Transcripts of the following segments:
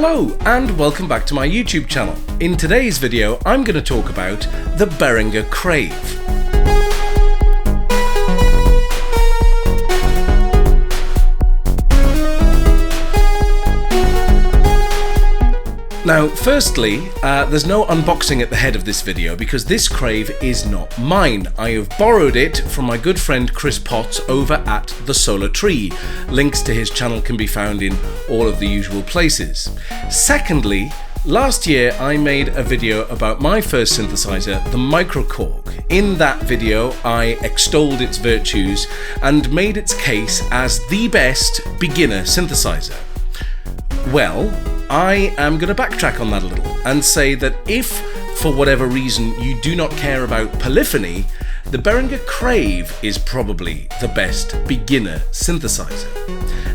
Hello and welcome back to my YouTube channel. In today's video I'm going to talk about the Behringer Crave. Now, firstly, there's no unboxing at the head of this video because this Crave is not mine. I have borrowed it from my good friend Chris Potts over at The Solar Tree. Links to his channel can be found in all of the usual places. Secondly, last year I made a video about my first synthesizer, the Microkorg. In that video I extolled its virtues and made its case as the best beginner synthesizer. Well, I am going to backtrack on that a little and say that if, for whatever reason, you do not care about polyphony, the Behringer Crave is probably the best beginner synthesizer.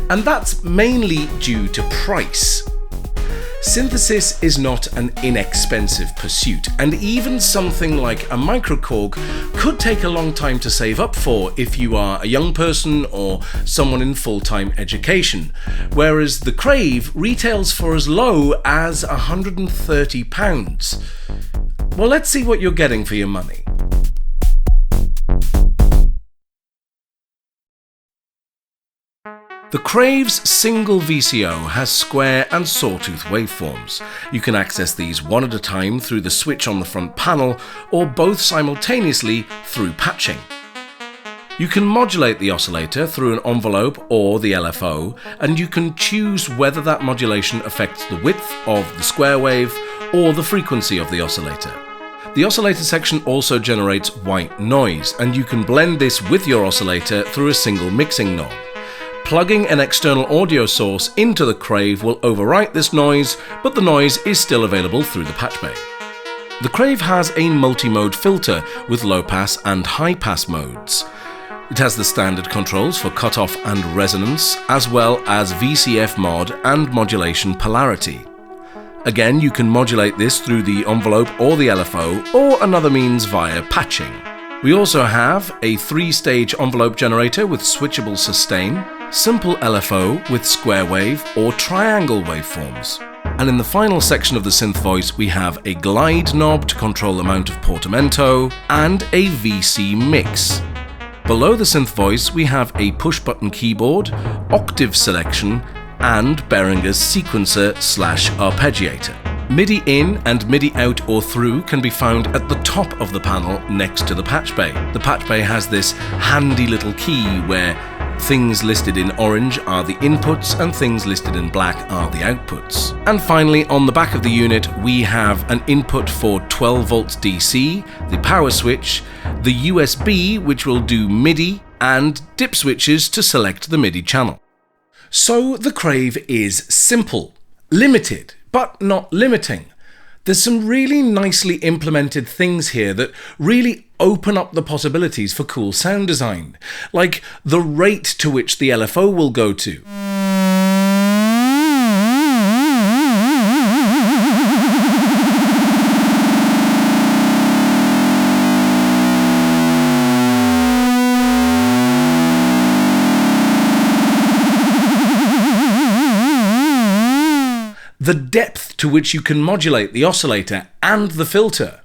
And that's mainly due to price. Synthesis is not an inexpensive pursuit, and even something like a Microkorg could take a long time to save up for if you are a young person or someone in full-time education, whereas the Crave retails for as low as £130. Well, let's see what you're getting for your money. The Crave's single VCO has square and sawtooth waveforms. You can access these one at a time through the switch on the front panel or both simultaneously through patching. You can modulate the oscillator through an envelope or the LFO, and you can choose whether that modulation affects the width of the square wave or the frequency of the oscillator. The oscillator section also generates white noise, and you can blend this with your oscillator through a single mixing knob. Plugging an external audio source into the Crave will overwrite this noise, but the noise is still available through the patch bay. The Crave has a multi-mode filter with low-pass and high-pass modes. It has the standard controls for cutoff and resonance, as well as VCF mod and modulation polarity. Again, you can modulate this through the envelope or the LFO, or another means via patching. We also have a 3-stage envelope generator with switchable sustain, simple LFO with square wave or triangle waveforms. And in the final section of the synth voice we have a glide knob to control the amount of portamento and a VC mix. Below the synth voice we have a push-button keyboard, octave selection and Behringer's sequencer/arpeggiator. MIDI in and MIDI out or through can be found at the top of the panel next to the patch bay. The patch bay has this handy little key where things listed in orange are the inputs and things listed in black are the outputs. And finally, on the back of the unit we have an input for 12 volts DC, the power switch, the USB which will do MIDI, and dip switches to select the MIDI channel. So the Crave is simple, limited, but not limiting. There's some really nicely implemented things here that really open up the possibilities for cool sound design, like the rate to which the LFO will go to. The depth to which you can modulate the oscillator and the filter.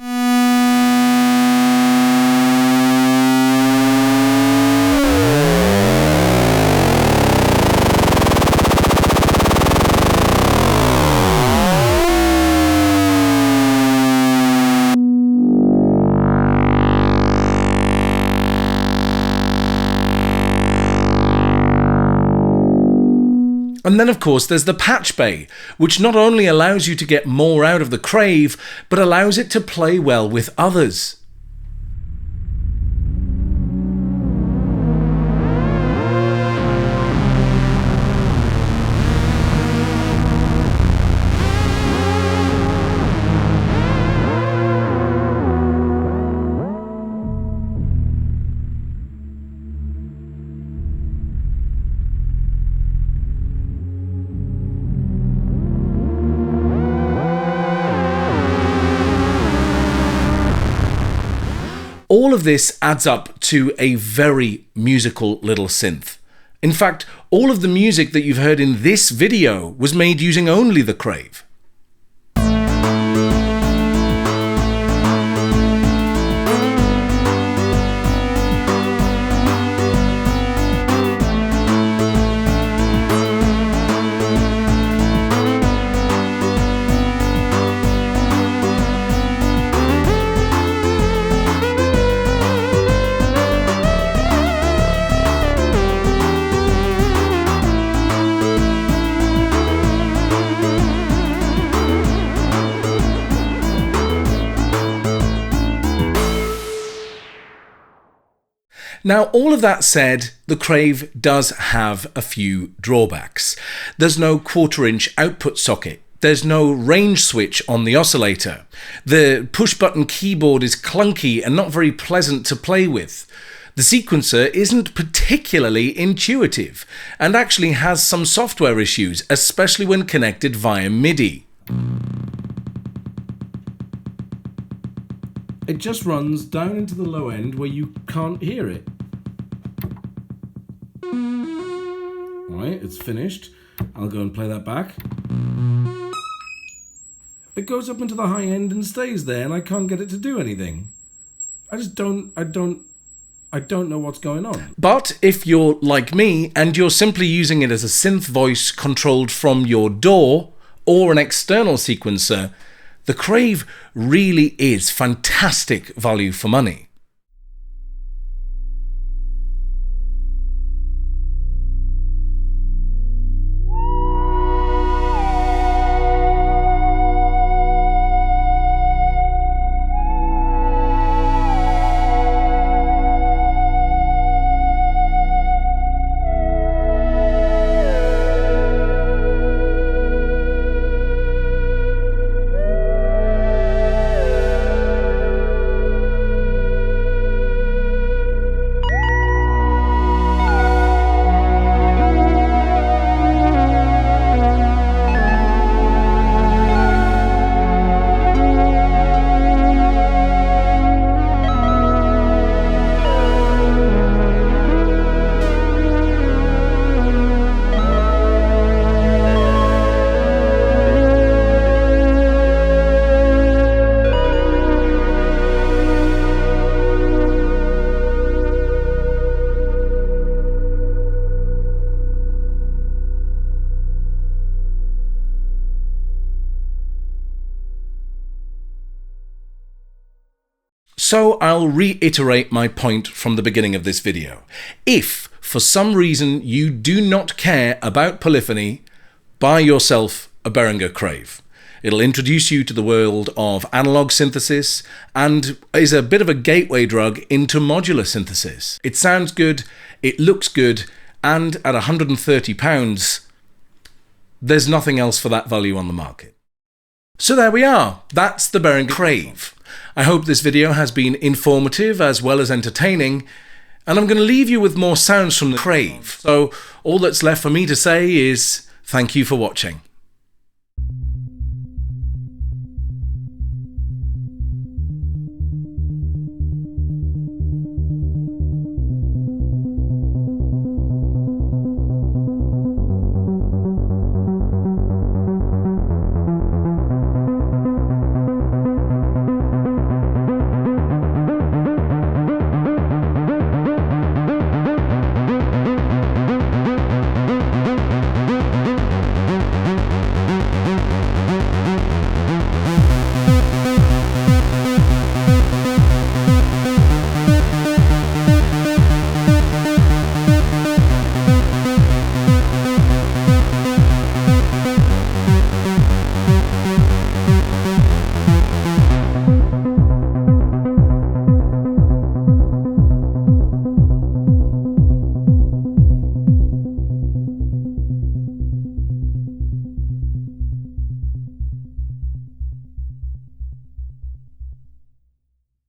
And then of course there's the patch bay, which not only allows you to get more out of the Crave, but allows it to play well with others. All of this adds up to a very musical little synth. In fact, all of the music that you've heard in this video was made using only the Crave. Now, all of that said, the Crave does have a few drawbacks. There's no 1/4-inch output socket. There's no range switch on the oscillator. The push-button keyboard is clunky and not very pleasant to play with. The sequencer isn't particularly intuitive and actually has some software issues, especially when connected via MIDI. It just runs down into the low end where you can't hear it. Right, it's finished. I'll go and play that back. It goes up into the high end and stays there, and I can't get it to do anything. I don't know what's going on. But if you're like me and you're simply using it as a synth voice controlled from your DAW or an external sequencer, the Crave really is fantastic value for money. So I'll reiterate my point from the beginning of this video. If, for some reason, you do not care about polyphony, buy yourself a Behringer Crave. It'll introduce you to the world of analog synthesis and is a bit of a gateway drug into modular synthesis. It sounds good, it looks good, and at £130, there's nothing else for that value on the market. So there we are. That's the Behringer Crave. I hope this video has been informative as well as entertaining, and I'm going to leave you with more sounds from the Crave. So all that's left for me to say is thank you for watching.